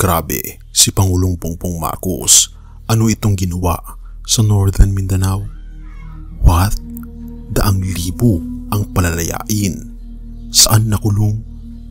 Grabe, si Pangulong Bongbong Marcos. Ano itong ginawa sa Northern Mindanao? What? Daang libo ang palalayain. Saan nakulong?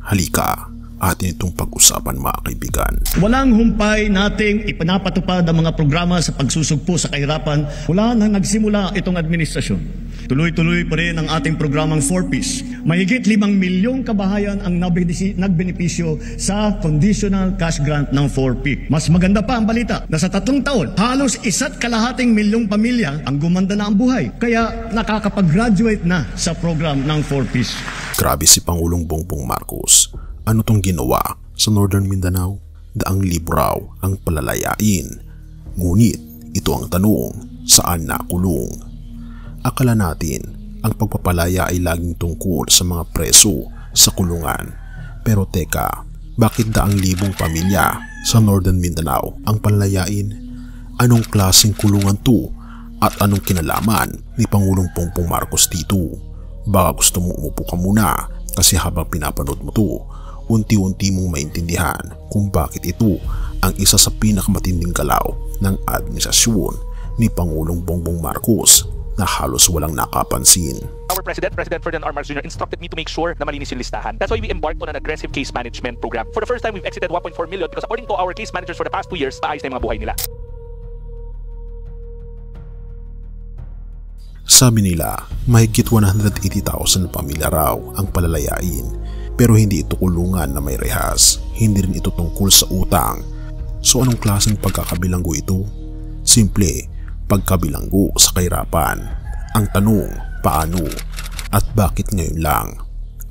Halika, atin itong pag-usapan mga kaibigan. Walang humpay nating ipinapatupad ang mga programa sa pagsusugpo sa kahirapan mula nang nagsimula itong administrasyon. Tuloy-tuloy pa rin ang ating programang 4Ps. Mahigit 5 milyong kabahayan ang nagbenepisyo sa conditional cash grant ng 4P. Mas maganda pa ang balita na sa 3 taon, halos 1.5 milyong pamilya ang gumanda na ang buhay. Kaya nakakapag-graduate na sa program ng 4Ps. Grabe si Pangulong Bongbong Marcos. Ano tong ginawa sa Northern Mindanao? Daang libo raw ang palalayain. Ngunit ito ang tanong, saan nakulong? Akala natin ang pagpapalaya ay laging tungkol sa mga preso sa kulungan. Pero teka, bakit daang libong pamilya sa Northern Mindanao ang palalayain? Anong klaseng kulungan to at anong kinalaman ni Pangulong Bongbong Marcos dito? Baka gusto mong umupo ka muna kasi habang pinapanood mo to, unti-unti mong maintindihan kung bakit ito ang isa sa pinakamatinding galaw ng administrasyon ni Pangulong Bongbong Marcos na halos walang nakapansin. Our President Ferdinand R. Marcos Jr. instructed me to make sure na malinis yung listahan. That's why we embarked on an aggressive case management program. For the first time, we've exited 1.4 million because according to our case managers for the past 2 years, maayos na yung mga buhay nila. Sabi nila, mahigit 180,000 pamilya raw ang palalayain. Pero hindi ito kulungan na may rehas. Hindi rin ito tungkol sa utang. So anong klaseng pagkakabilanggo ito? Simple, pagkabilanggo sa kahirapan. Ang tanong, paano? At bakit ngayon lang?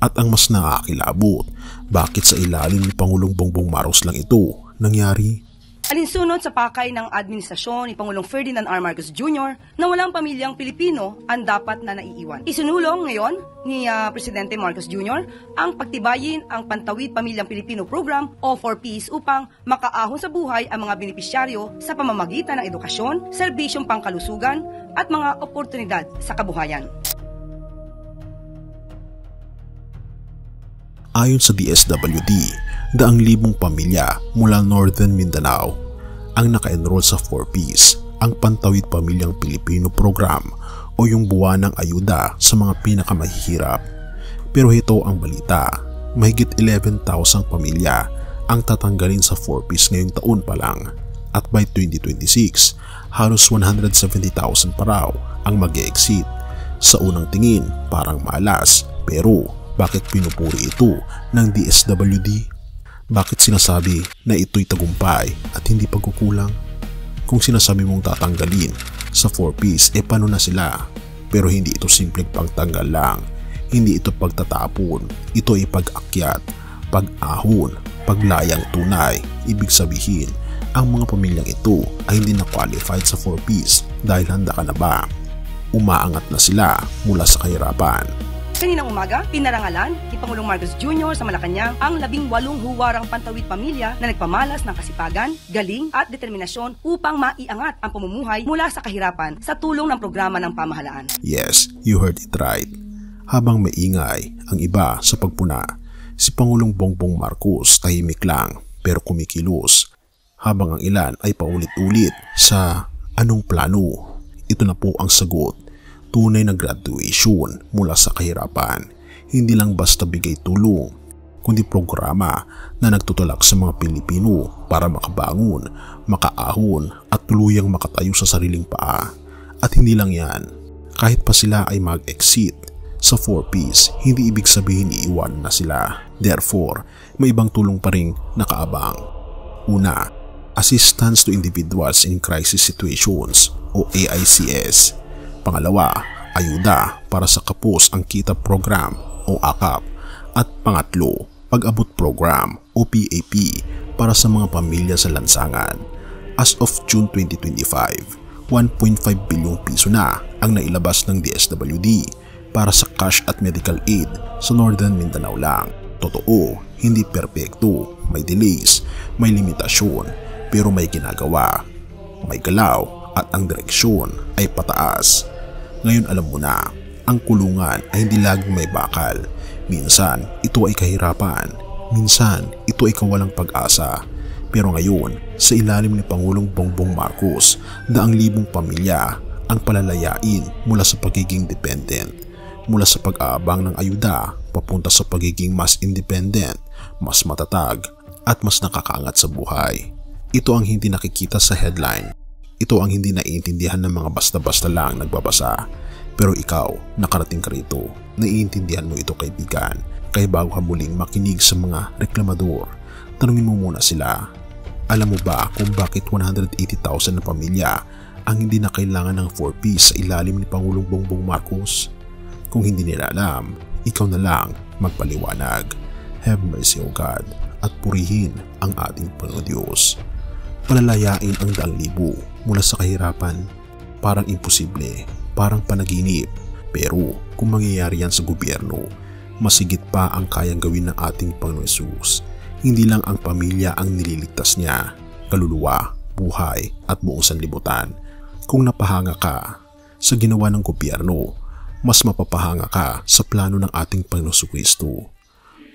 At ang mas nakakilabot, bakit sa ilalim ni Pangulong Bongbong Marcos lang ito nangyari? Alinsunod sa pakay ng administrasyon ni Pangulong Ferdinand R. Marcos Jr. na walang pamilyang Pilipino ang dapat na naiiwan. Isinulong ngayon ni Presidente Marcos Jr. ang pagtibayin ang Pantawid Pamilyang Pilipino Program o 4Ps upang makaahon sa buhay ang mga benepisyaryo sa pamamagitan ng edukasyon, serbisyong pangkalusugan at mga oportunidad sa kabuhayan. Ayon sa DSWD, daang libong pamilya mula Northern Mindanao ang naka-enroll sa 4Ps, ang Pantawid Pamilyang Pilipino Program o yung buwanang ayuda sa mga pinakamahihirap. Pero ito ang balita, mahigit 11,000 pamilya ang tatanggalin sa 4Ps ngayong taon pa lang at by 2026, halos 170,000 pa raw ang mag-exit. Sa unang tingin, parang malas, pero bakit pinupuri ito ng DSWD? Bakit sinasabi na ito'y tagumpay at hindi pagkukulang? Kung sinasabi mong tatanggalin sa 4Ps, paano na sila? Pero hindi ito simpleng pagtanggal lang. Hindi ito pagtatapon. Ito ay pag-akyat, pag-ahon, paglayang tunay. Ibig sabihin, ang mga pamilyang ito ay hindi na qualified sa 4Ps dahil handa ka na ba? Umaangat na sila mula sa kahirapan. Kaninang umaga, pinarangalan ni Pangulong Marcos Jr. sa Malacanang ang 18 huwarang pantawid pamilya na nagpamalas ng kasipagan, galing at determinasyon upang maiangat ang pamumuhay mula sa kahirapan sa tulong ng programa ng pamahalaan. Yes, you heard it right. Habang maingay ang iba sa pagpuna, si Pangulong Bongbong Marcos tahimik lang pero kumikilos. Habang ang ilan ay paulit-ulit sa anong plano, ito na po ang sagot. Tunay na graduation mula sa kahirapan. Hindi lang basta bigay tulong, kundi programa na nagtutulak sa mga Pilipino para makabangon, makaahon at tuluyang makatayo sa sariling paa. At hindi lang yan, kahit pa sila ay mag-exit sa 4Ps, hindi ibig sabihin iiwan na sila. Therefore, may ibang tulong pa rin nakaabang. Una, Assistance to Individuals in Crisis Situations o AICS. Pangalawa, ayuda para sa Kapos ang Kita Program o AKAP. At pangatlo, Pag-abot Program o PAP para sa mga pamilya sa lansangan. As of June 2025, 1.5 bilyong piso na ang nailabas ng DSWD para sa cash at medical aid sa Northern Mindanao lang. Totoo, hindi perpekto, may delays, may limitasyon, pero may ginagawa, may galaw at ang direksyon ay pataas. Ngayon alam mo na, ang kulungan ay hindi laging may bakal. Minsan, ito ay kahirapan. Minsan, ito ay kawalang pag-asa. Pero ngayon, sa ilalim ni Pangulong Bongbong Marcos, daang libong pamilya ang palalayain mula sa pagiging dependent, mula sa pag-aabang ng ayuda papunta sa pagiging mas independent, mas matatag at mas nakakaangat sa buhay. Ito ang hindi nakikita sa headline. Ito ang hindi naiintindihan ng mga basta-basta lang nagbabasa. Pero ikaw, nakarating ka rito, naiintindihan mo ito kaibigan. Kaya bago ka muling makinig sa mga reklamador, tanungin mo muna sila. Alam mo ba kung bakit 180,000 na pamilya ang hindi na kailangan ng 4Ps sa ilalim ni Pangulong Bongbong Marcos? Kung hindi nila alam, ikaw na lang magpaliwanag. Have mercy o God at purihin ang ating Panginoon Diyos. Palalayain ang daang libo mula sa kahirapan. Parang imposible, parang panaginip. Pero kung mangyayari yan sa gobyerno, masigit pa ang kayang gawin ng ating Panginoon Hesus. Hindi lang ang pamilya ang nililigtas niya, kaluluwa, buhay at buong sanlibutan. Kung napahanga ka sa ginawa ng gobyerno, mas mapapahanga ka sa plano ng ating Panginoon Jesucristo.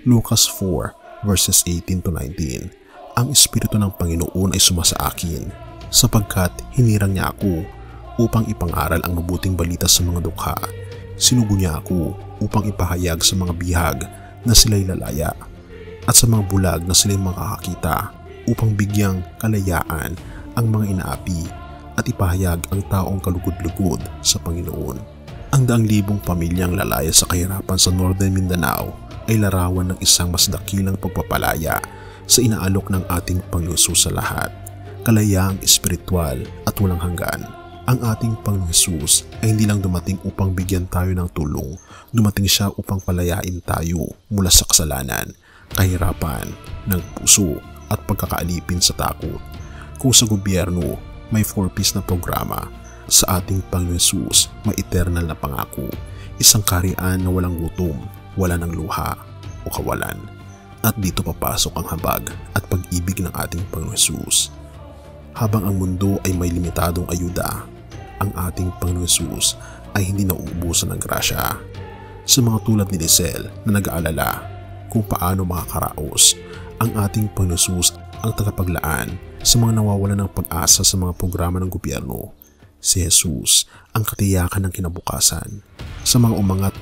Lucas 4 verses 18 to 19. Ang Espiritu ng Panginoon ay sumasa akin, sapagkat hinirang niya ako upang ipangaral ang mabuting balita sa mga dukha. Sinugo niya ako upang ipahayag sa mga bihag na sila'y lalaya, at sa mga bulag na sila'y makakakita, upang bigyang kalayaan ang mga inaapi at ipahayag ang taong kalugod-lugod sa Panginoon. Ang daang libong pamilyang lalaya sa kahirapan sa Northern Mindanao ay larawan ng isang mas dakilang pagpapalaya sa inaalok ng ating Panginoon Hesus sa lahat. Kalayaang espiritual at walang hanggan. Ang ating Panginoon Hesus ay hindi lang dumating upang bigyan tayo ng tulong, dumating siya upang palayain tayo mula sa kasalanan, kahirapan, ng puso at pagkakaalipin sa takot. Kung sa gobyerno may 4Ps na programa, sa ating Panginoon Hesus may eternal na pangako, isang kaharian na walang gutom, wala ng luha o kawalan. At dito papasok ang habag at pag-ibig ng ating Panginoon Hesus. Habang ang mundo ay may limitadong ayuda, ang ating Panginoon Hesus ay hindi nauubusan ng grasya. Sa mga tulad ni Lisel na nag-aalala kung paano makakaraos, ang ating Panginoon Hesus ang tagapaglaan sa mga nawawalan ng pag-asa sa mga programa ng gobyerno. Si Hesus ang katiyakan ng kinabukasan sa mga umangat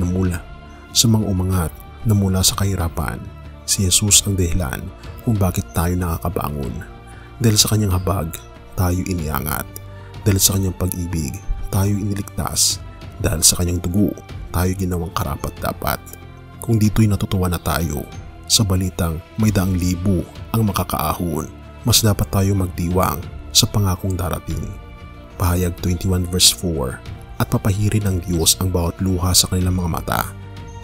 na mula sa kahirapan. Si Hesus ang dahilan kung bakit tayo nakakabangon. Dahil sa kanyang habag, tayo iniangat. Dahil sa kanyang pag-ibig, tayo iniligtas. Dahil sa kanyang dugo, tayo ginawang karapat-dapat. Kung dito'y natutuwa na tayo sa balitang may daang libo ang makakaahon, mas dapat tayo magdiwang sa pangakong darating. Pahayag 21 verse 4. At papahirin ng Diyos ang bawat luha sa kanilang mga mata.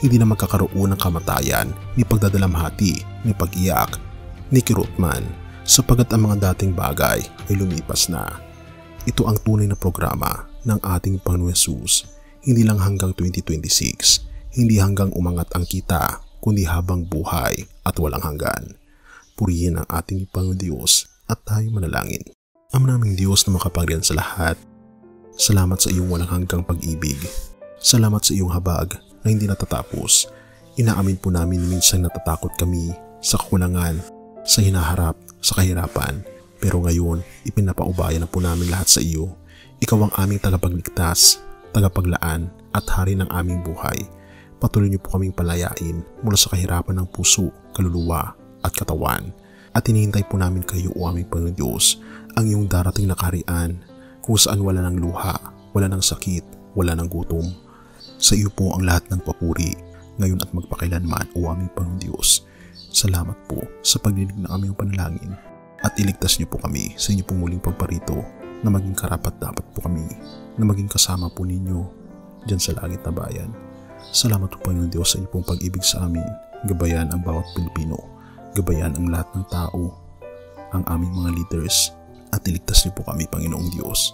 Hindi na magkakaroon ng kamatayan, ni pagdadalamhati, ni pag-iyak, ni kirotman, sapagat ang mga dating bagay ay lumipas na. Ito ang tunay na programa ng ating Panginoon Hesus, hindi lang hanggang 2026, hindi hanggang umangat ang kita, kundi habang buhay at walang hanggan. Purihin ang ating Panginoon Diyos at tayo manalangin. Ama naming Diyos na makapangyarihan sa lahat, salamat sa iyong walang hanggang pag-ibig. Salamat sa iyong habag na hindi natatapos. Inaamin po namin minsan natatakot kami sa kakulangan, sa hinaharap, sa kahirapan. Pero ngayon, ipinapaubaya na po namin lahat sa iyo. Ikaw ang aming tagapagligtas, tagapaglaan at hari ng aming buhay. Patuloy niyo po kaming palayain mula sa kahirapan ng puso, kaluluwa at katawan. At hinihintay po namin kayo o aming Panginoon Diyos, ang iyong darating na kaharian kung saan wala ng luha, wala ng sakit, wala ng gutom. Sa iyo po ang lahat ng papuri, ngayon at magpakailanman o aming Panginoon Diyos. Salamat po sa pagdinig ng aming panalangin at iligtas niyo po kami sa inyo pong muling pagparito na maging karapat-dapat po kami, na maging kasama po ninyo dyan sa langit na bayan. Salamat po Panginoon Diyos sa inyo pong pag-ibig sa amin. Gabayan ang bawat Pilipino, gabayan ang lahat ng tao, ang aming mga leaders, at iligtas niyo po kami Panginoong Diyos.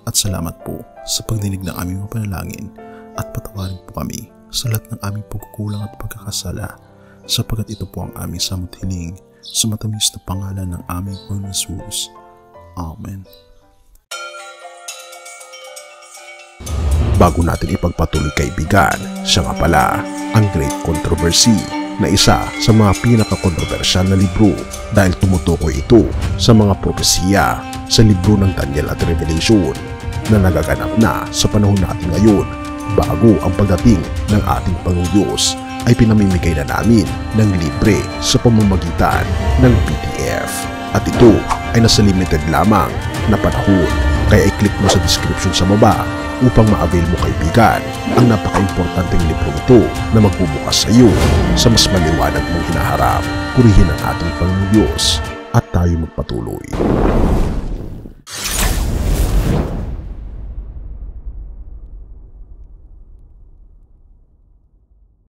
At salamat po sa pagdinig ng aming mga panalangin at patawarin po kami sa lahat ng aming pagkukulang at pagkakasala, sapagkat ito po ang aming samot hiling sa matamis na pangalan ng aming Panginoon Hesus. Amen. Bago natin ipagpatuloy kaibigan, siya nga pala ang Great Controversy. na isa sa mga pinakakontrobersyal na libro dahil tumutukoy ito sa mga propesiya sa libro ng Daniel at Revelation na nagaganap na sa panahon natin ngayon bago ang pagdating ng ating Panginoong Diyos ay pinamimigay na namin ng libre sa pamamagitan ng PDF. At ito ay nasa limited lamang na panahon kaya i-click mo sa description sa baba upang ma-avail mo kaibigan ang napaka-importanteng libro ito na magbubukas sa iyo sa mas maliwanag mong hinaharap. Purihin ang ating Panginoong Diyos at tayo magpatuloy.